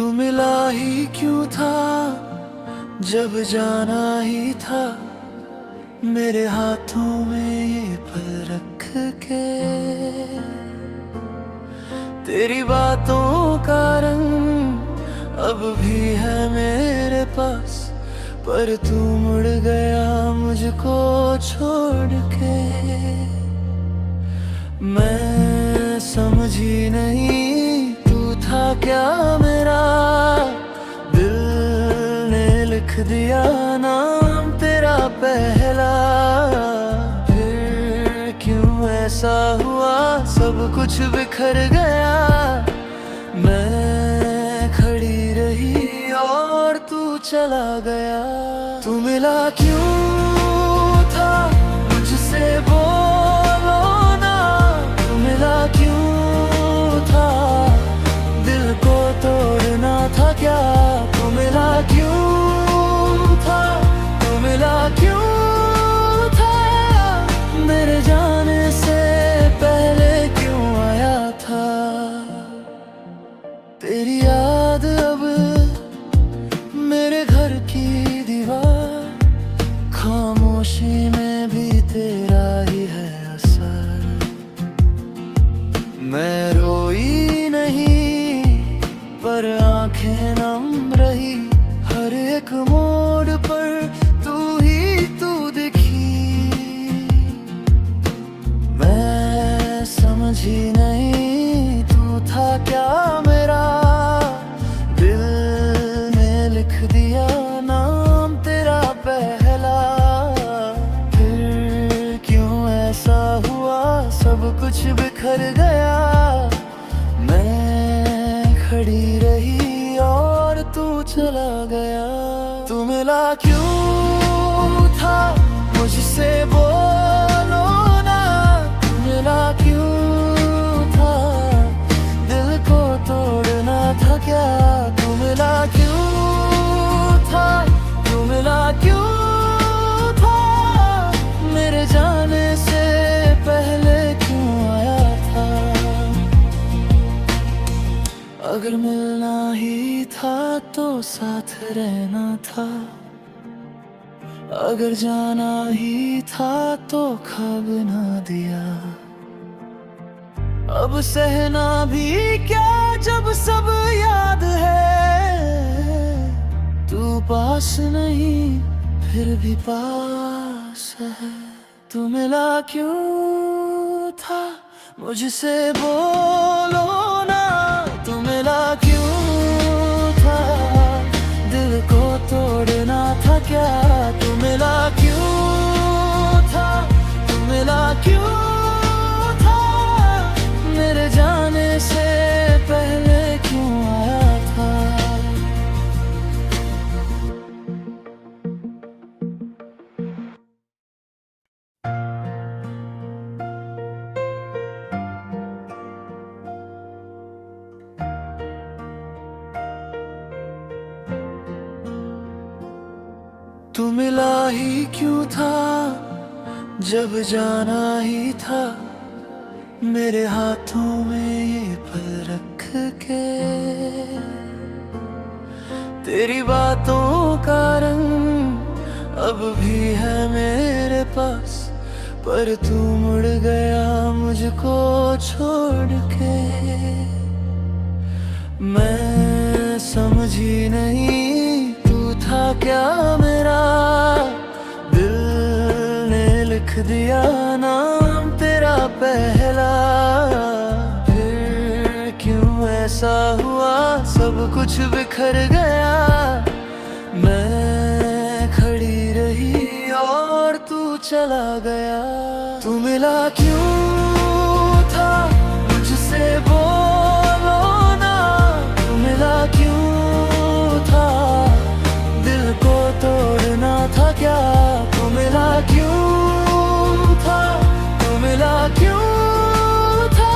तू मिला ही क्यों था जब जाना ही था, मेरे हाथों में ये पल रख के। तेरी बातों का रंग अब भी है मेरे पास, पर तू मुड़ गया मुझको छोड़ के। मैं समझी नहीं तू था क्या मेरा, दिल ने लिख दिया नाम तेरा पहला। फिर क्यों ऐसा हुआ, सब कुछ बिखर गया। मैं खड़ी रही और तू चला गया। तू मिला क्यों था मुझसे बोलो ना, तू मिला क्यों था, दिल को तोड़ना था क्या। तू मिला क्यों था, तू मिला क्यों था, मेरे जाने से पहले क्यों आया था। तेरी याद अब मेरे घर की दीवार, खामोशी में भी तेरा ही है असर। मैं रोई नहीं पर आंखें नम रही, हर एक मोड़ पर तू ही तू दिखी। मैं समझी नहीं तू था क्या मेरा, दिल ने लिख दिया नाम तेरा पहला। फिर क्यों ऐसा हुआ, सब कुछ बिखर गया। मैं खड़ी रही और तू चला गया। तू मिला क्यों था मुझसे बोलो ना, तू मिला क्यों था, दिल को तोड़ना था क्या। तू मिला क्यों था, तू मिला क्यों था, मेरे जाने से पहले क्यों आया था। अगर मिलना ही था तो साथ रहना था, अगर जाना ही था तो ख्वाब ना दिया। अब सहना भी क्या जब सब याद है, तू पास नहीं फिर भी पास है। तू मिला क्यों था मुझसे बोलो ना, तू मिला क्यों था, दिल को तोड़ना था क्या। तू मिला क्यों था, तू मिला क्यों था, मेरे जाने से पहले क्यों आया था। तू मिला ही क्यों था जब जाना ही था, मेरे हाथों में ये पल रख के। तेरी बातों का रंग अब भी है मेरे पास, पर तू मुड़ गया मुझको छोड़ के। मैं समझी नहीं तू था क्या मेरा, दिल ने लिख दिया नाम तेरा पहला। फिर क्यों ऐसा हुआ, सब कुछ बिखर गया। मैं खड़ी रही और तू चला गया। तू मिला क्यों था मुझसे बोलो ना, तू मिला क्यों था, दिल को तोड़ना था क्या। तू मिला क्यों था, तू मिला क्यों था,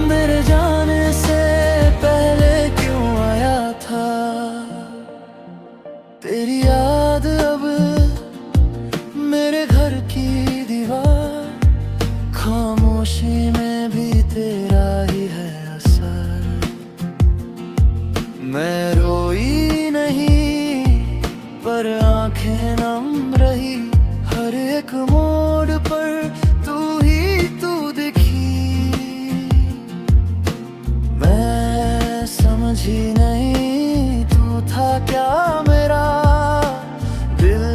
मेरे जाने से पहले क्यों आया था। तेरी याद अब मेरे घर की दीवार, खामोशी में भी तेरा ही है असर। मैं पर आंखें नम रही। हर एक मोड़ पर तू ही तू दिखी। मैं समझी नहीं तू था क्या मेरा। दिल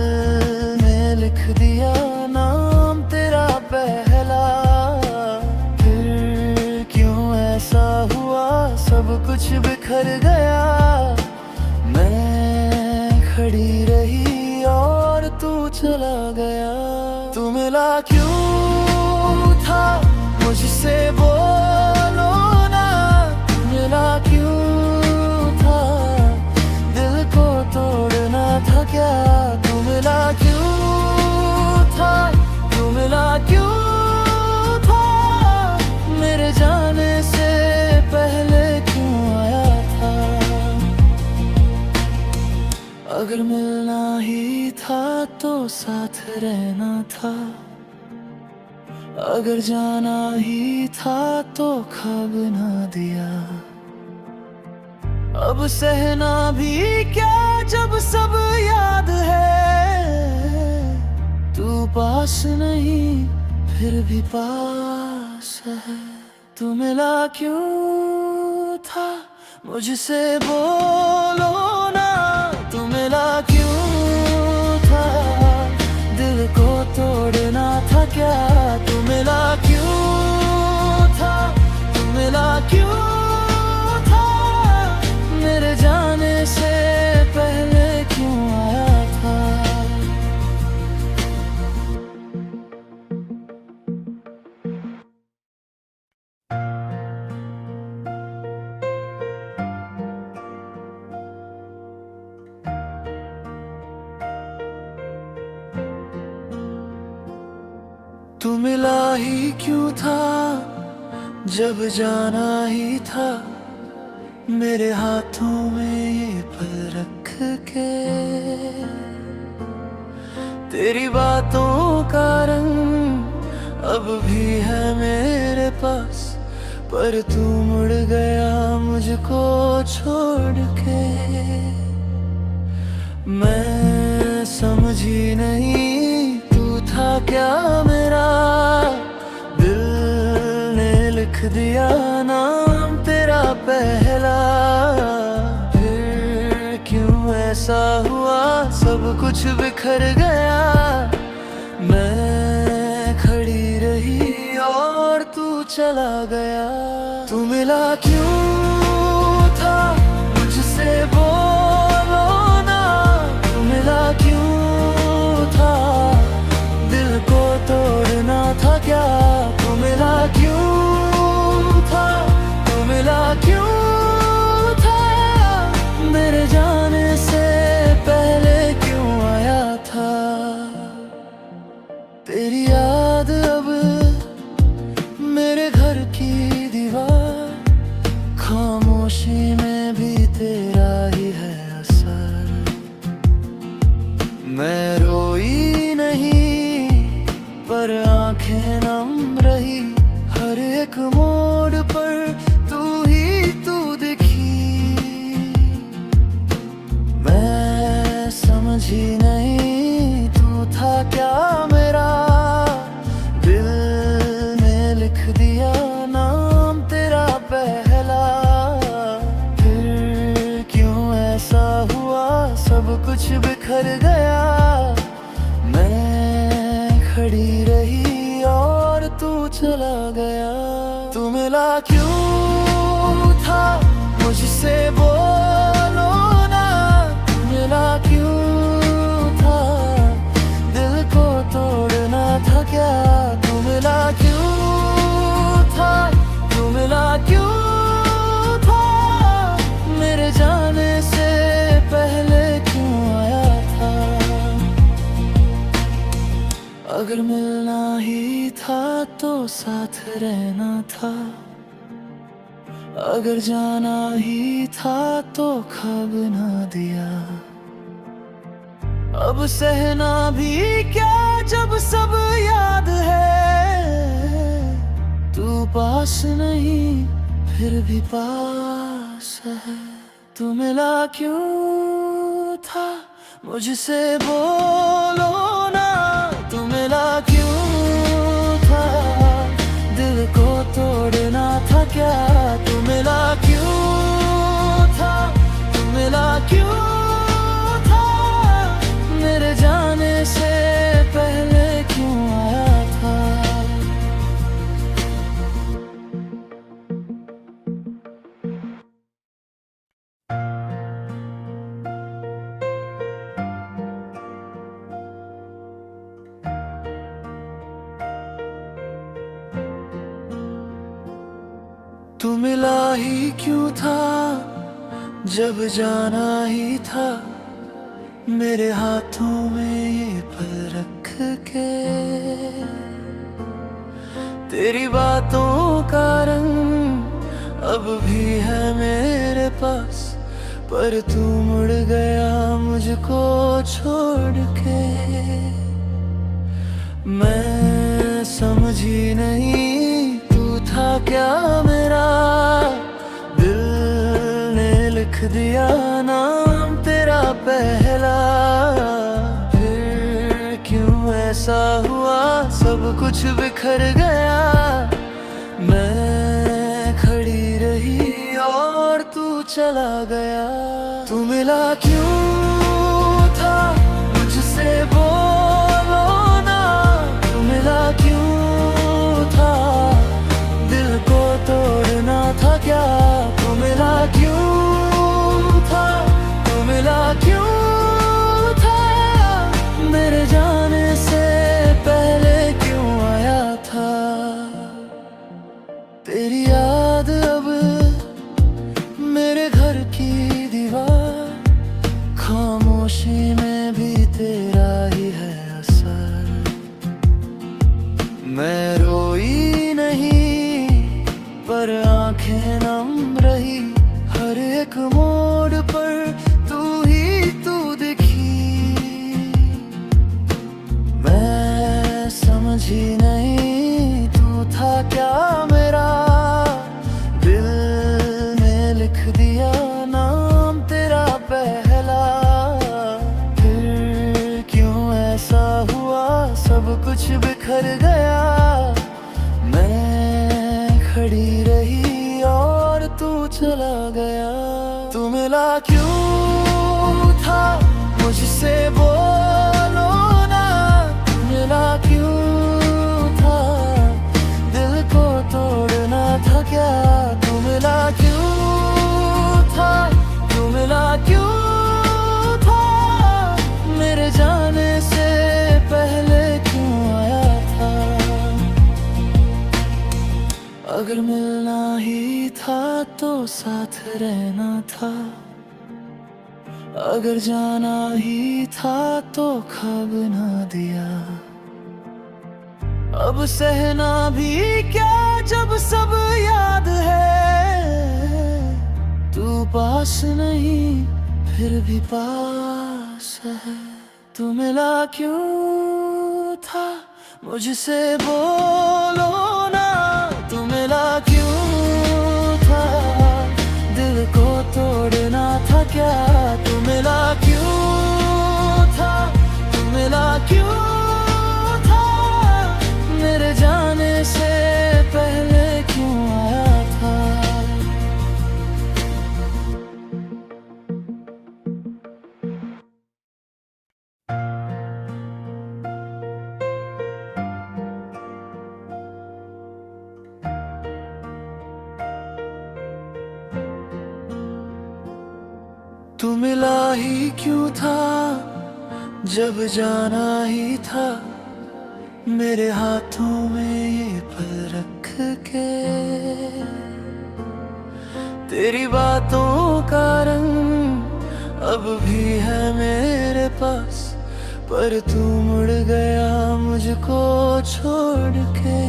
ने लिख दिया नाम तेरा पहला। फिर क्यों ऐसा हुआ सब कुछ बिखर गया। मैं खड़ी रही और तू चला गया। तू मिला क्यों था मुझसे बोलो ना। तू मिला क्यों था दिल को तोड़ना था क्या। तू मिला क्यों था तू मिला क्यों था मेरे जाने से पहले क्यों आया था। अगर मिलना ही था तो साथ रहना था। अगर जाना ही था तो ख्वाब ना दिया। अब सहना भी क्या जब सब याद है। तू पास नहीं फिर भी पास है। तू मिला क्यों था मुझसे बोलो ना। तू मिला क्यों था दिल को तोड़ना था क्या। तू मिला क्यों था तू मिला क्यों था मेरे जाने से पहले क्यों आया था। तू मिला ही क्यों था जब जाना ही था। मेरे हाथों में ये पल रख के। तेरी बातों का रंग अब भी है मेरे पास। पर तू मुड़ गया मुझको छोड़ के। मैं समझी नहीं तू था क्या मेरा। दिल ने लिख दिया नाम तेरा पहला। फिर क्यों ऐसा हुआ सब कुछ बिखर गया। मैं खड़ी रही और तू चला गया। तू मिला क्यों था मुझसे बोलो ना। तू मिला क्यों था दिल को तोड़ना था क्या। तू मिला क्यों था तू मिला क्यों था मेरे जाने से पहले क्यों आया था। तेरी याद अब मेरे घर की दीवार। खामोशी में भी तेरा ही है असर। मैं रोई नहीं पर आंखें नम रही। हर एक मोड़ पर तू ही तू दिखी। मैं समझी नहीं तू था क्या मेरा। दिल ने लिख दिया नाम तेरा पहला। फिर क्यों ऐसा हुआ सब कुछ बिखर गया। मैं खड़ी रही और तू चला गया। तू मिला क्यों था मुझसे बोलो ना। तू मिला क्यों था दिल को तोड़ना था क्या। तू मिला क्यों था तू मिला क्यों था मेरे जाने से पहले क्यों आया था। अगर मिलना ही था तो साथ रहना था। अगर जाना ही था तो ख्वाब ना दिया। अब सहना भी क्या जब सब याद है। तू पास नहीं फिर भी पास है। तू मिला क्यों था मुझसे बोलो ना, तू मिला क्यों था? दिल को तोड़ना था क्या? तू मिला क्यों था? तू मिला क्यों था? मेरे जाने से पहले क्यों आया था? तू मिला ही क्यों था जब जाना ही था? मेरे हाथों में ये पल रख के तेरी बातों का रंग अब भी है मेरे पास, पर तू मुड़ गया मुझको छोड़ के। मैं समझी नहीं तू था क्या मेरा, दिल ने लिख दिया नाम तेरा पहला। फिर क्यों ऐसा हुआ, सब कुछ बिखर गया। मैं खड़ी रही और तू चला गया। तू मिला क्यों था, मुझसे बोलो ना, तू मिला क्यों था? दिल को तोड़ना था क्या? तू मिला क्यों था? तू मिला क्यों था? मेरे जाने से पहले क्यों आया था? तेरी याद अब मेरे घर की दीवार, खामोशी में भी तेरा ही है असर। मैं रोई नहीं पर आंखें नम रही, हर एक मोड़ पर तू ही तू दिखी। मैं समझी नहीं तू था क्या मेरा, दिल ने लिख दिया नाम तेरा पहला। फिर क्यों ऐसा हुआ, सब कुछ बिखर गया। मैं खड़ी रही और तू चला गया। तू मिला क्यों था, मुझसे बोलो ना, तू मिला क्यों था? दिल को तोड़ना था क्या? तू मिला क्यों था? तू मिला क्यों था? मेरे जाने से पहले क्यों आया था? अगर मिलना ही था तो साथ रहना था, अगर जाना ही था तो ख्वाब ना दिया। अब सहना भी क्या जब सब याद है, तू पास नहीं फिर भी पास है। तू मिला क्यों था, मुझसे बोलो ना, तू मिला क्यों था? दिल को तोड़ना था क्या? तू मिला क्यों था? तू मिला क्यों था? मेरे जाने से पहले क्यों आया था? तू मिला ही क्यों था जब जाना ही था? मेरे हाथों में ये पल रख के तेरी बातों का रंग अब भी है मेरे पास, पर तू मुड़ गया मुझको छोड़ के।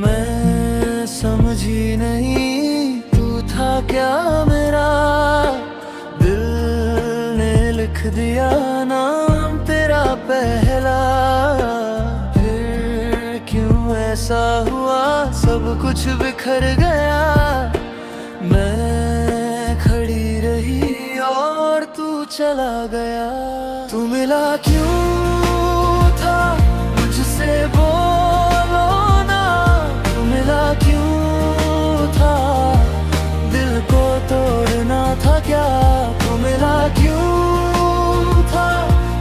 मैं समझी नहीं तू था क्या मेरा, दिल ने लिख दिया नाम तेरा पहला। फिर क्यों ऐसा हुआ, सब कुछ बिखर गया। मैं खड़ी रही और तू चला गया। तू मिला क्यों था मुझसे बोलो ना, तू मिला क्यों था, दिल को तोड़ना था क्या। तू मिला क्यों था,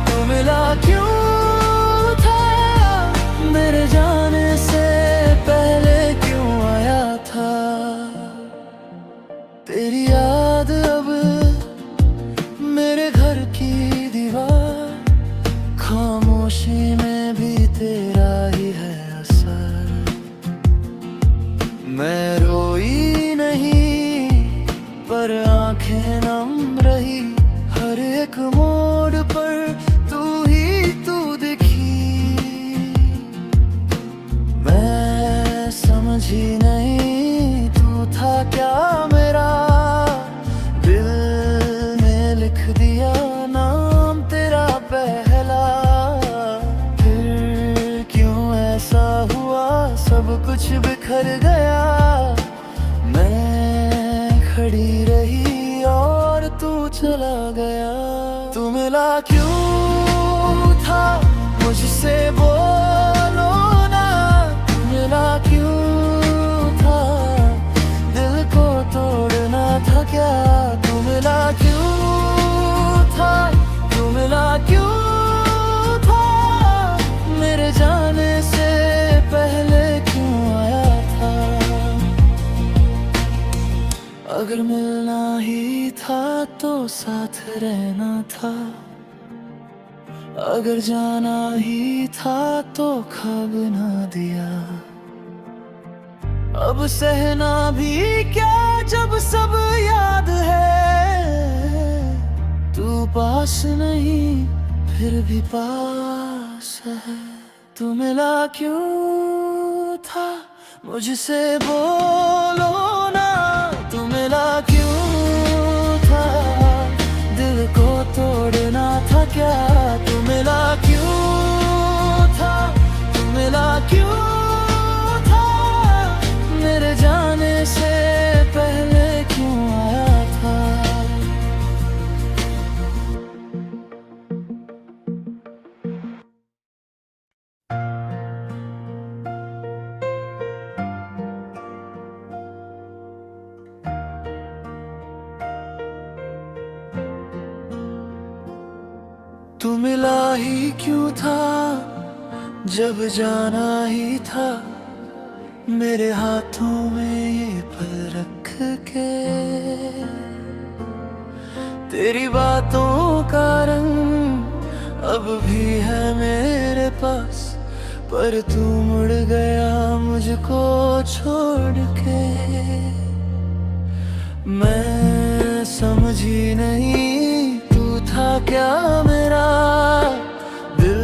तू मिला क्यों था, मेरे जाने से पहले क्यों आया था। तेरी याद अब मेरे घर की दीवार, खामोशी में भी तेरा ही है असर। मैं रोई नहीं पर आंखें नम रही, हर एक मोड़ पर तू ही तू दिखी। मैं समझी नहीं तू था क्या मेरा, दिल ने लिख दिया नाम तेरा पहला। फिर क्यों ऐसा हुआ, सब कुछ बिखर गया। मैं खड़ी रही और तू चला गया। तू मिला क्यों था मुझसे बोलो ना, तू मिला क्यों था, दिल को तोड़ना था क्या। तू मिला क्यों था, तू मिला क्यों था, मेरे जाने से पहले क्यों आया था। अगर मिलना ही था तो साथ रहना था, अगर जाना ही था तो खाब ना दिया। अब सहना भी क्या जब सब याद है, तू पास नहीं फिर भी पास है। तू मिला क्यों था मुझसे बोलो ना, तू मिला क्यों था, दिल को तोड़ना था क्या। तू मिला क्यों था, तू मिला क्यों था, मेरे जाने से पहले क्यों आया था। तू मिला ही क्यों था जब जाना ही था, मेरे हाथों में ये पल रख के। तेरी बातों का रंग अब भी है मेरे पास, पर तू मुड़ गया मुझको छोड़ के। मैं समझी नहीं तू था क्या मेरा, दिल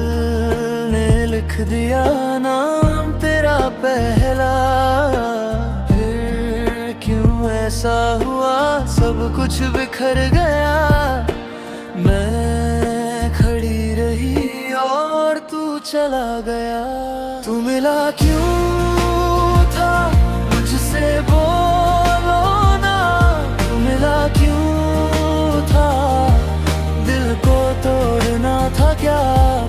ने लिख दिया नाम तेरा पहला। फिर क्यों ऐसा हुआ, सब कुछ बिखर गया। मैं खड़ी रही और तू चला गया। तू मिला क्यों था मुझसे बोलो ना, तू मिला क्यों था, दिल को तोड़ना था क्या।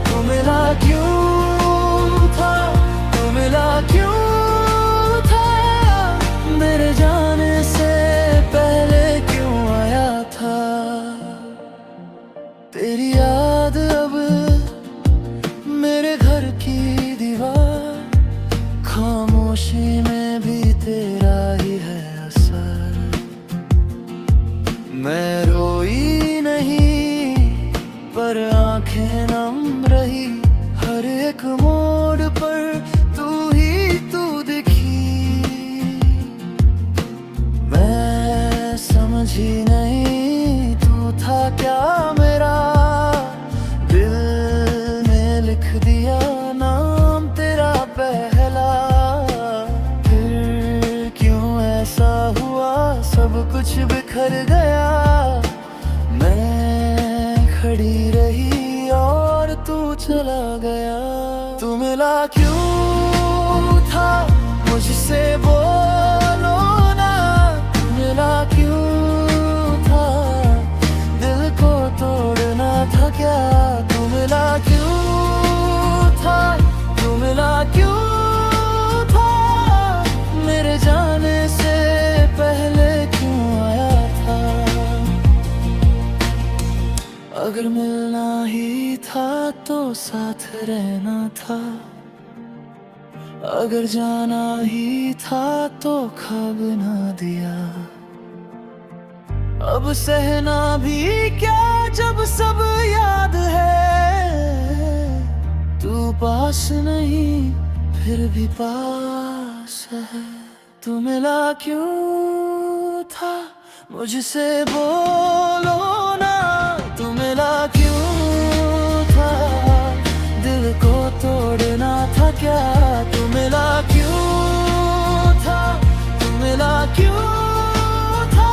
तू मिला क्यों था, तू मिला क्यों था, मेरे जाने से पहले क्यों आया था। तेरी याद अब मेरे घर की दीवार, खामोशी में भी तेरा ही है असर। मैं रोई नहीं पर आंखें नम रही, हर एक मोड़ पर तू ही तू दिखी। मैं समझी नहीं तू था क्या मेरा, दिल ने लिख दिया नाम तेरा पहला। फिर क्यों ऐसा हुआ, सब कुछ बिखर गया। मैं खड़ी रही और तू चला गया। तू मिला क्यों था मुझसे बोलो ना, तू मिला क्यों था, दिल को तो क्या, तू मिला क्यों था, तू मिला क्यों था, मेरे जाने से पहले क्यों आया था। अगर मिलना ही था तो साथ रहना था, अगर जाना ही था तो ख्वाब ना दिया। अब सहना भी क्या जब सब याद है, तू पास नहीं फिर भी पास है। तू मिला क्यों था, मुझसे बोलो ना, तू मिला क्यों था, दिल को तोड़ना था क्या, तू मिला क्यों था, तू मिला क्यों था,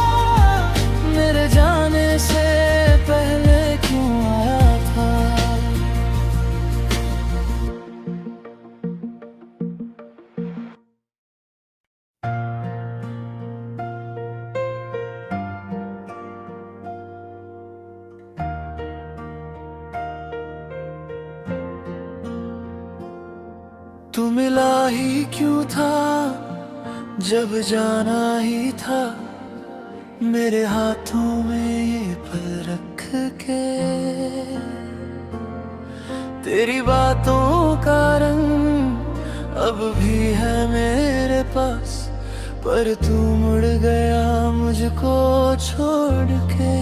मेरे जाने से पहले क्यों आया था। तू मिला ही क्यों था, जब जाना ही था, मेरे हाथों में ये पल रख के। तेरी बातों का रंग अब भी है मेरे पास, पर तू मुड़ गया मुझको छोड़ के।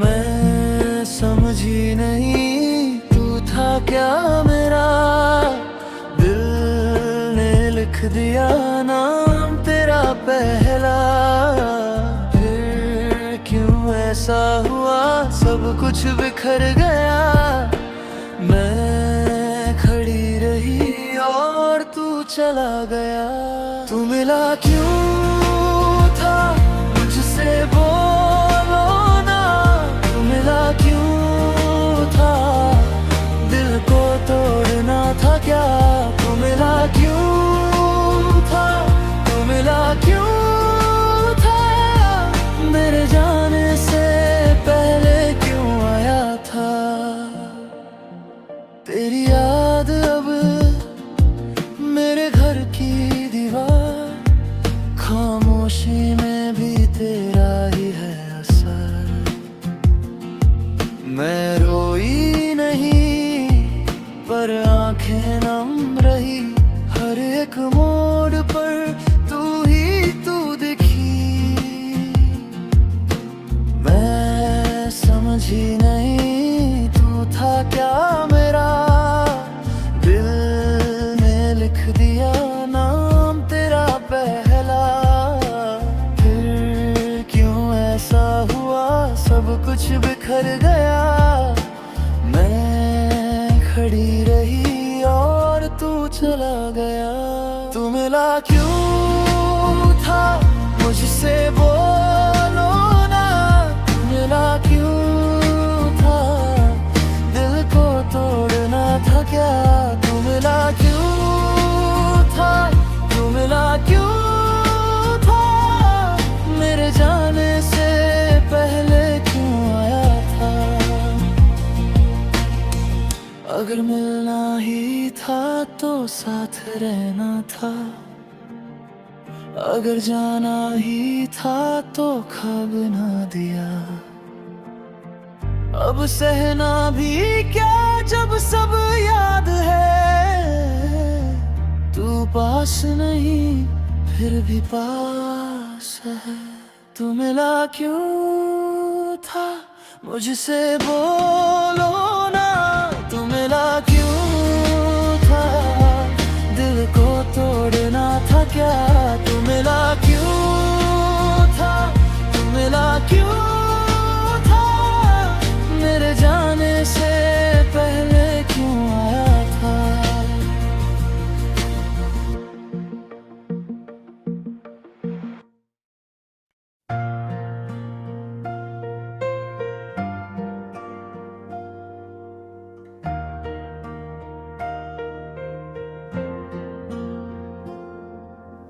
मैं समझी नहीं तू था क्या मेरा, दिल ने लिख दिया नाम तेरा पहला। फिर क्यों ऐसा हुआ, सब कुछ बिखर गया, मैं खड़ी रही और तू चला गया। तू मिला क्यों था, मुझसे बोलो ना, तू मिला क्यों था, दिल को तोड़ना था क्या, तू मिला क्यों था, तू मिला क्यों था, मेरे जाने से पहले क्यों आया था। तेरी याद अब मेरे घर की दीवार, खामोशी में भी तेरा ही है असर। मैं रोई नहीं पर आंखें नम रही, हर एक मोड़ पर तू ही तू दिखी। मैं समझी नहीं तू था क्या मेरा, दिल ने लिख दिया नाम तेरा पहला। फिर क्यों ऐसा हुआ, सब कुछ बिखर गया, मैं खड़ी रही और तू चला गया। तू मिला क्यों था, मुझसे बोलो ना, तू मिला क्यों था, दिल को तोड़ना था क्या, तू मिला क्यों था, तू मिला क्यों था, मेरे जाने से पहले क्यों आया था। अगर मिलना ही था तो साथ रहना था, अगर जाना ही था तो ख्वाब ना दिया। अब सहना भी क्या जब सब याद है, तू पास नहीं फिर भी पास है। तू मिला क्यों था, मुझसे बोलो ना, तू मिला क्यों था, दिल को तोड़ना था क्या, तू मिला क्यों था, तू मिला क्यों था, मेरे जाने से पहले क्यों आया था।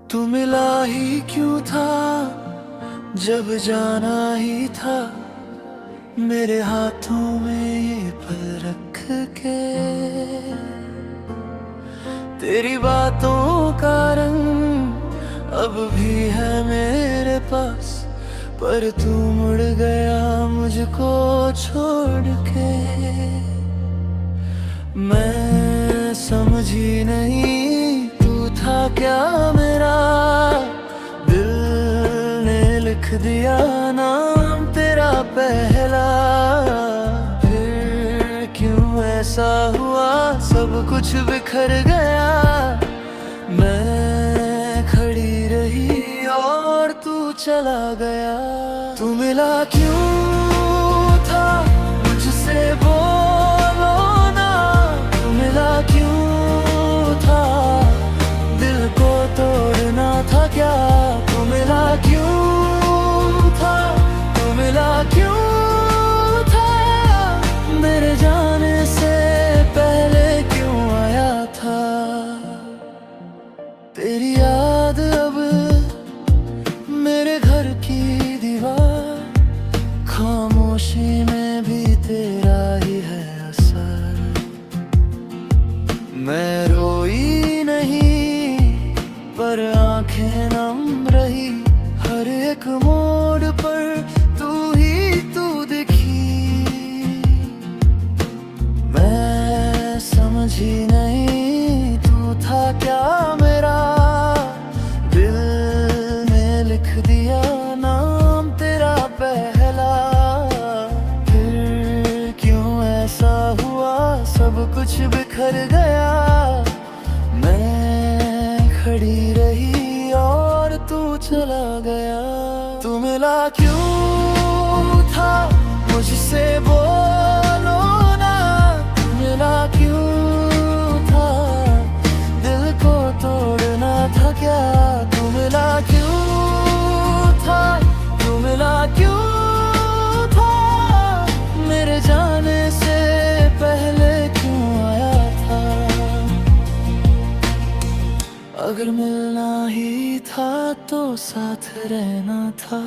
तू मिला ही क्यों था, जब जाना ही था, मेरे हाथों में ये पल रख के। तेरी बातों का रंग अब भी है मेरे पास, पर तू मुड़ गया मुझको छोड़ के। मैं समझी नहीं तू था क्या मेरा, दिल ने लिख दिया नाम तेरा पहला। फिर क्यों ऐसा हुआ, सब कुछ बिखर गया। मैं खड़ी रही और तू चला गया। तू मिला क्यों था मुझसे बोलो ना, तू मिला क्यों था, दिल को तोड़ना था क्या। तू मिला क्यों था, तू मिला क्यों था, मेरे जाने से पहले क्यों आया था। तेरी याद अब मेरे घर की दीवार, खामोशी में भी तेरा ही है असर। मैं रोई नहीं पर आंखें नम रही, हर एक मोड़ पर तू ही तू दिखी। मैं समझी नहीं तू था क्या मेरा, दिल ने लिख दिया नाम तेरा पहला। फिर क्यों ऐसा हुआ, सब कुछ बिखर गया। मैं खड़ी रही और तू चला गया। तू मिला क्यों था मुझसे बोलो ना, तू मिला क्यों था, दिल को तोड़ना था क्या। तू मिला क्यों था, तू मिला क्यों था, मेरे जाने से पहले क्यों आया था। अगर मिलना ही था तो साथ रहना था,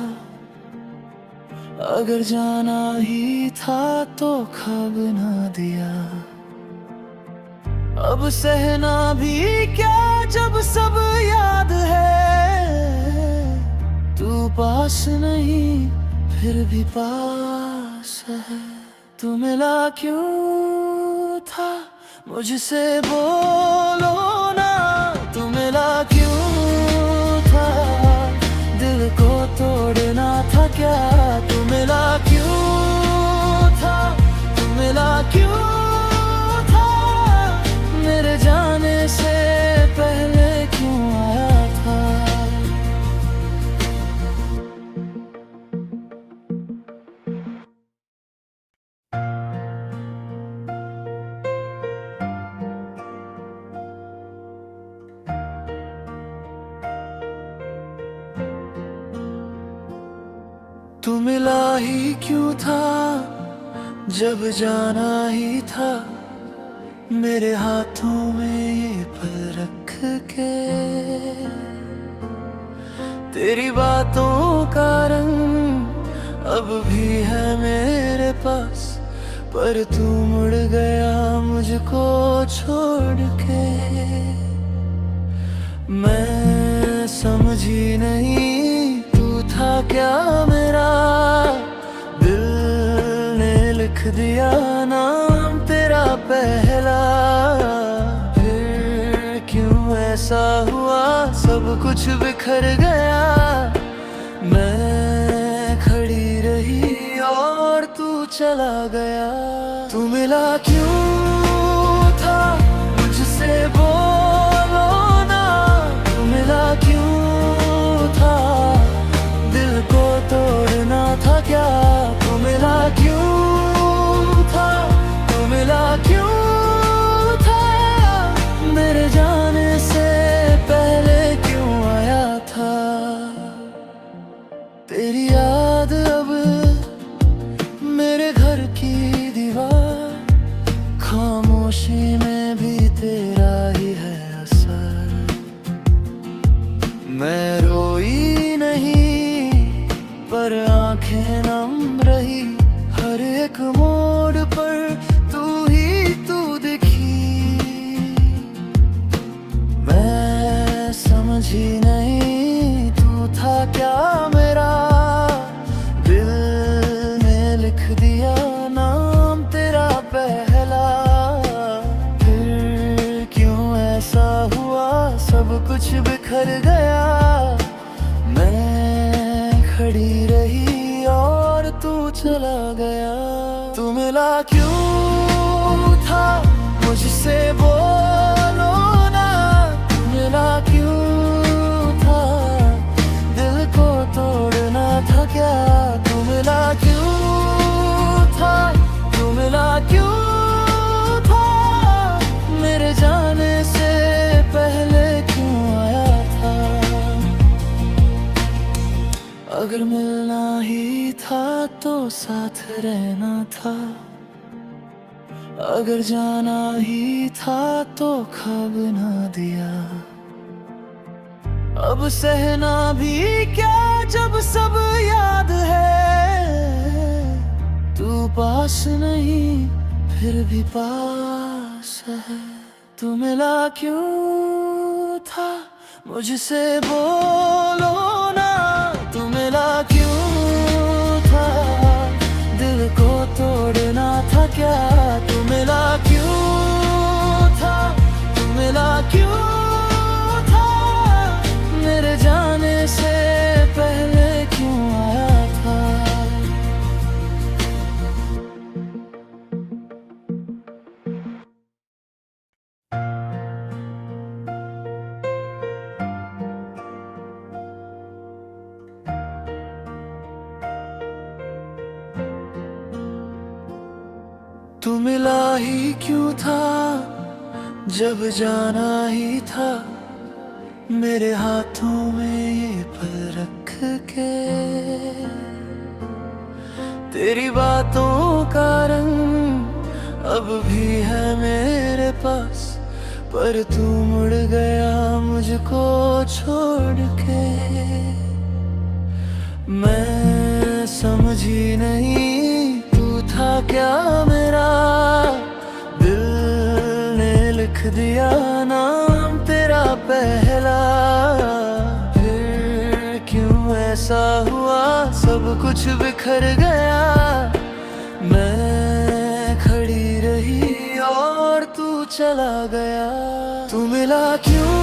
अगर जाना ही था तो ख्वाब ना दिया। अब सहना भी क्या जब सब याद है, तू पास नहीं फिर भी पास है। तू मिला क्यों था मुझसे बोलो ना, तू मिला क्यों था, दिल को तोड़ना था क्या। तू मिला क्यों था, तू मिला क्यों था, मेरे जाने से पहले क्यों आया था। तू मिला ही क्यों था जब जाना ही था, मेरे हाथों में ये पल रख के। तेरी बातों का रंग अब भी है मेरे पास, पर तू मुड़ गया मुझको छोड़ के। मैं समझी नहीं तू था क्या मेरा, दिल ने लिख दिया नाम तेरा पहला। फिर क्यों ऐसा हुआ, सब कुछ बिखर गया। मैं खड़ी रही और तू चला गया। तू मिला क्यों था मुझसे बोलो ना, तू मिला क्यों था, दिल को तोड़ना था क्या। तू मिला क्यों था, तू मिला क्यों था, मेरे जाने से पहले क्यों आया था। तेरी याद अब मेरे घर की दीवार, खामोशी में भी तेरा ही है असर। मैं रोई नहीं पर आंखें नम रही, हर एक मोड़ पर तू ही तू दिखी। मैं समझी नहीं तू था क्या मेरा, दिल ने लिख दिया नाम तेरा पहला। फिर क्यों ऐसा हुआ सब कुछ बिखर गया, मैं खड़ी रही और तू चला गया। तू मिला क्यों था मुझसे बोलो ना, तू मिला क्यों था दिल को तोड़ना था क्या। तू मिला क्यों था, तू मिला क्यों था मेरे जाने से पहले क्यों आया था। अगर मिलना ही था तो साथ रहना था, अगर जाना ही था तो ख्वाब ना दिया। अब सहना भी क्या जब सब याद है, तू पास नहीं फिर भी पास है। तू मिला क्यों था मुझसे बोलो ना, तू मिला क्यों था दिल को तोड़ना था क्या। तू मिला क्यों था, तू मिला क्यों था मेरे जाने से पहले क्यों आया था। तू मिला ही क्यों था जब जाना ही था, मेरे हाथों में ये पल रख के। तेरी बातों का रंग अब भी है मेरे पास, पर तू मुड़ गया मुझको छोड़ के। मैं समझी नहीं तू था क्या मेरा, दिल ने लिख दिया नाम तेरा पहला। फिर क्यों ऐसा हुआ सब कुछ बिखर गया, मैं खड़ी रही और तू चला गया। तू मिला क्यों